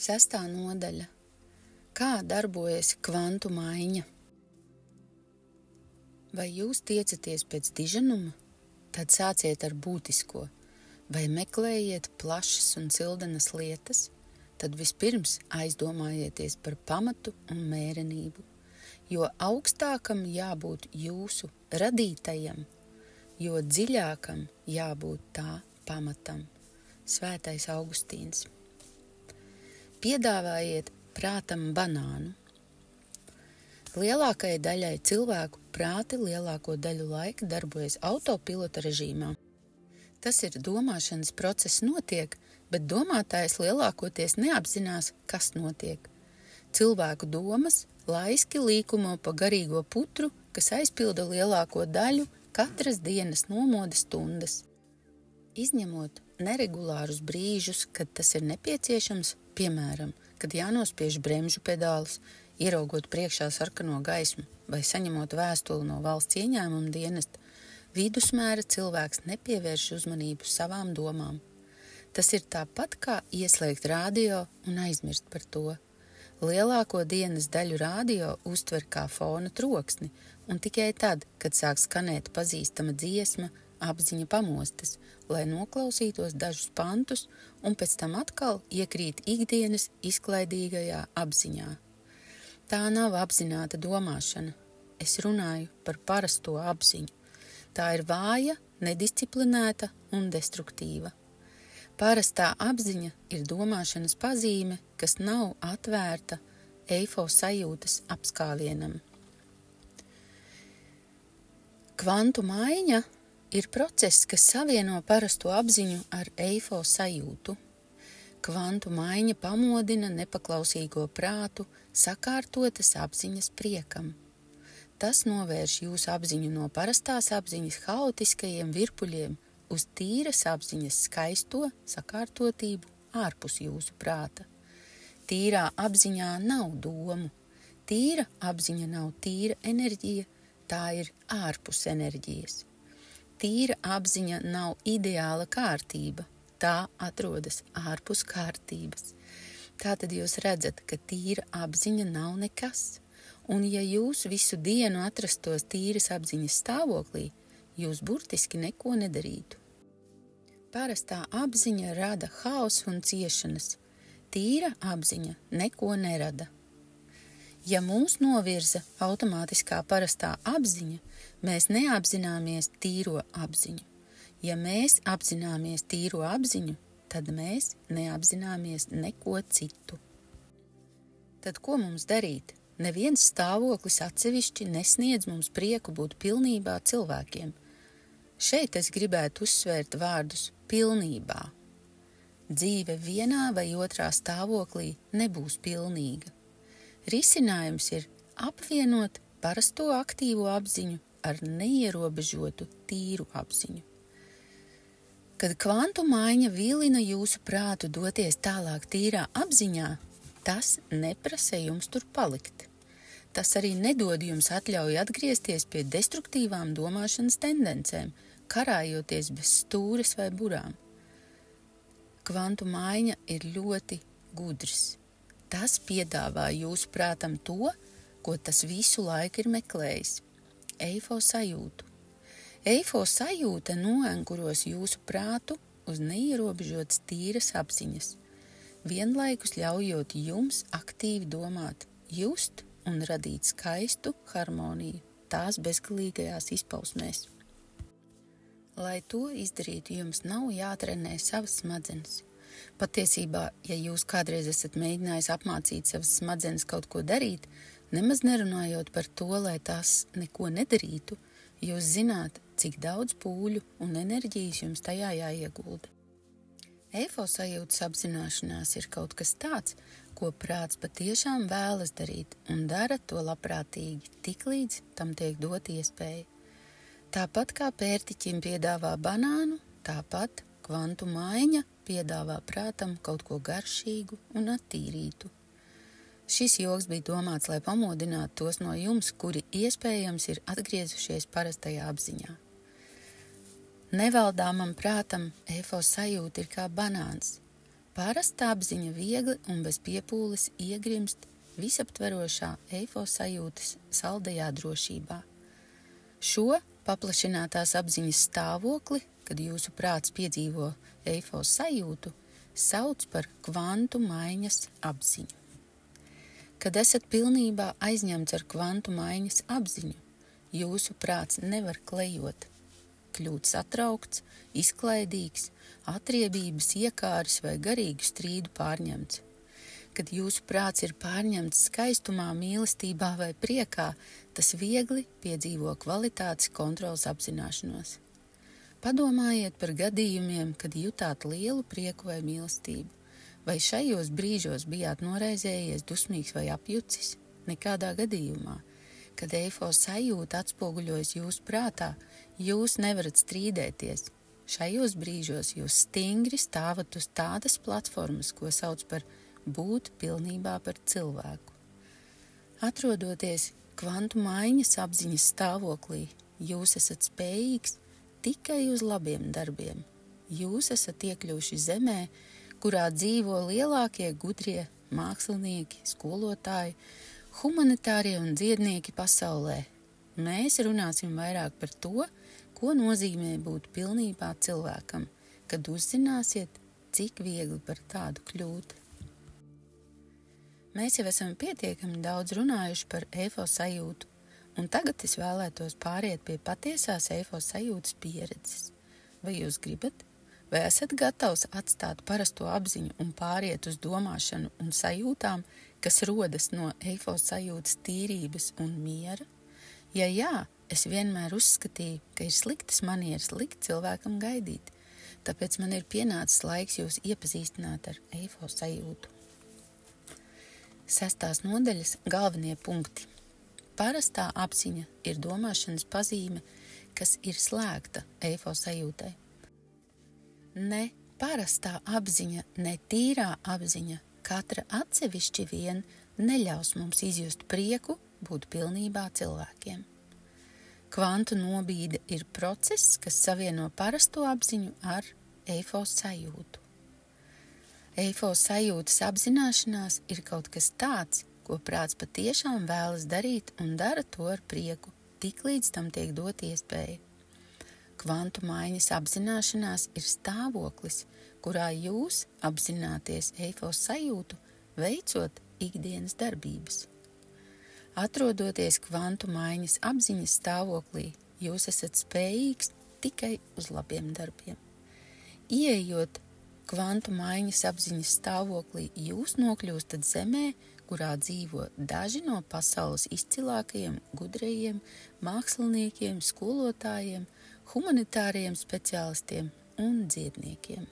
6. nodaļa. Kā darbojas kvantu maiņa? Vai jūs tiecaties pēc diženuma? Tad sāciet ar būtisko. Vai meklējiet plašas un cildenas lietas? Tad vispirms aizdomājieties par pamatu un mērenību, jo augstākam jābūt jūsu radītajam, jo dziļākam jābūt tā pamatam. Svētais Augustīns. Piedāvājiet prātam banānu. Lielākajai daļai cilvēku prāti lielāko daļu laika darbojas autopilota režīmā. Tas ir domāšanas process notiek, bet domātājs lielākoties neapzinās, kas notiek. Cilvēku domas laiski līkumo pa garīgo putru, kas aizpilda lielāko daļu katras dienas nomodas stundas. Izņemot neregulārus brīžus, kad tas ir nepieciešams, piemēram, kad jānospiež bremžu pedālus, ieraugot priekšā sarkano gaismu vai saņemot vēstuli no valsts ieņēmuma dienesta, vidusmēra cilvēks nepievērš uzmanību savām domām. Tas ir tāpat kā ieslēgt radio un aizmirst par to. Lielāko dienas daļu radio uztver kā fona troksni, un tikai tad, kad sāk skanēt pazīstama dziesma, apziņa pamostas, lai noklausītos dažus pantus un pēc tam atkal iekrīt ikdienas izklaidīgajā apziņā. Tā nav apzināta domāšana. Es runāju par parasto apziņu. Tā ir vāja, nedisciplinēta un destruktīva. Parastā apziņa ir domāšanas pazīme, kas nav atvērta eifo sajūtas apskāvienam. Kvantu maiņa ir process, kas savieno parasto apziņu ar eifo sajūtu. Kvantu maiņa pamodina nepaklausīgo prātu sakārtotas apziņas priekam. Tas novērš jūsu apziņu no parastās apziņas haotiskajiem virpuļiem uz tīras apziņas skaisto sakārtotību ārpus jūsu prāta. Tīrā apziņā nav domu. Tīra apziņa nav tīra enerģija, tā ir ārpus enerģijas. Tīra apziņa nav ideāla kārtība, tā atrodas ārpus kārtības. Tātad jūs redzat, ka tīra apziņa nav nekas, un ja jūs visu dienu atrastos tīras apziņas stāvoklī, jūs burtiski neko nedarītu. Parastā apziņa rada haosu un ciešanas, tīra apziņa neko nerada. Ja mūs novirza automātiskā parastā apziņa, mēs neapzināmies tīro apziņu. Ja mēs apzināmies tīro apziņu, tad mēs neapzināmies neko citu. Tad ko mums darīt? Neviens stāvoklis atsevišķi nesniedz mums prieku būt pilnībā cilvēkiem. Šeit es gribētu uzsvērt vārdus pilnībā. Dzīve vienā vai otrā stāvoklī nebūs pilnīga. Risinājums ir apvienot parasto aktīvo apziņu ar neierobežotu tīru apziņu. Kad kvantu maiņa vilina jūsu prātu doties tālāk tīrā apziņā, tas neprasa jums tur palikt. Tas arī nedod jums atļauju atgriezties pie destruktīvām domāšanas tendencēm, karājoties bez stūres vai burām. Kvantu maiņa ir ļoti gudrs. Tas piedāvā jūsu prātam to, ko tas visu laiku ir meklējis – eifo sajūtu. Eifo sajūta noenkuros jūsu prātu uz neierobežotas tīras apziņas, vienlaikus ļaujot jums aktīvi domāt, just un radīt skaistu harmoniju tās bezgalīgajās izpausmēs. Lai to izdarītu, jums nav jātrenē savas smadzenes. Patiesībā, ja jūs kādreiz esat mēģinājis apmācīt savas smadzenes kaut ko darīt, nemaz nerunājot par to, lai tās neko nedarītu, jūs zināt, cik daudz pūļu un enerģijas jums tajā jāiegulda. Eifo sajūtas apzināšanās ir kaut kas tāds, ko prāts patiešām vēlas darīt un dara to labprātīgi, tiklīdz tam tiek dot iespēja. Tāpat kā pērtiķim piedāvā banānu, tāpat kvantu maiņa piedāvā prātam kaut ko garšīgu un attīrītu. Šis joks bija domāts, lai pamodinātu tos no jums, kuri iespējams ir atgriezušies parastajā apziņā. Nevaldāmam prātam eifo sajūta ir kā banāns. Parasta apziņa viegli un bez piepūles iegrimst visaptverošā eifosajūtas saldajā drošībā. Šo paplašinātās apziņas stāvokli, kad jūsu prāts piedzīvo eifosajūtu, sauc par kvantu maiņas apziņu. Kad esat pilnībā aizņemts ar kvantu maiņas apziņu, jūsu prāts nevar klejot, kļūt satraukts, izklaidīgs, atriebības iekāris vai garīgu strīdu pārņemts. Kad jūsu prāts ir pārņemts skaistumā, mīlestībā vai priekā, tas viegli piedzīvo kvalitātes kontrolas apzināšanos. Padomājiet par gadījumiem, kad jutāt lielu prieku vai mīlestību, vai šajos brīžos bijāt noraizējies, dusmīgs vai apjucis? Nekādā gadījumā. Kad eifosajūta atspoguļojas jūsu prātā, jūs nevarat strīdēties. Šajos brīžos jūs stingri stāvat uz tādas platformas, ko sauc par būt pilnībā par cilvēku. Atrodoties kvantu maiņas apziņas stāvoklī, jūs esat spējīgs tikai uz labiem darbiem. Jūs esat iekļuvuši zemē, kurā dzīvo lielākie gudrie mākslinieki, skolotāji, humanitārie un dziednieki pasaulē. Mēs runāsim vairāk par to, ko nozīmē būt pilnībā cilvēkam, kad uzzināsiet, cik viegli par tādu kļūt. Mēs jau esam pietiekami daudz runājuši par eifosajūtu, un tagad es vēlētos pāriet pie patiesās eifosajūtas pieredzes. Vai jūs gribat? Vai esat gatavs atstāt parasto apziņu un pāriet uz domāšanu un sajūtām, kas rodas no eifosajūtas tīrības un miera? Ja jā, es vienmēr uzskatīju, ka ir sliktas manieres likt cilvēkam gaidīt, tāpēc man ir pienācis laiks jūs iepazīstināt ar eifosajūtu. 6. nodaļas galvenie punkti. Parastā apziņa ir domāšanas pazīme, kas ir slēgta eifosajūtai. Ne parastā apziņa, ne tīrā apziņa, katra atsevišķi vien neļaus mums izjust prieku būt pilnībā cilvēkiem. Kvantu nobīde ir process, kas savieno parasto apziņu ar eifosajūtu. Eifosajūtas apzināšanās ir kaut kas tāds, ko prāts patiešām vēlas darīt un dara to ar prieku, tik līdz tam tiek dot iespēja. Kvantu maiņas apzināšanās ir stāvoklis, kurā jūs apzināties eifosajūtu, veicot ikdienas darbības. Atrodoties kvantu maiņas apziņas stāvoklī, jūs esat spējīgs tikai uz labiem darbiem. Ieejot kvantu maiņas apziņas stāvoklī, jūs nokļūstat zemē, kurā dzīvo daži no pasaules izcilākajiem gudrajiem, māksliniekiem, skolotājiem, humanitāriem speciālistiem un dziedniekiem.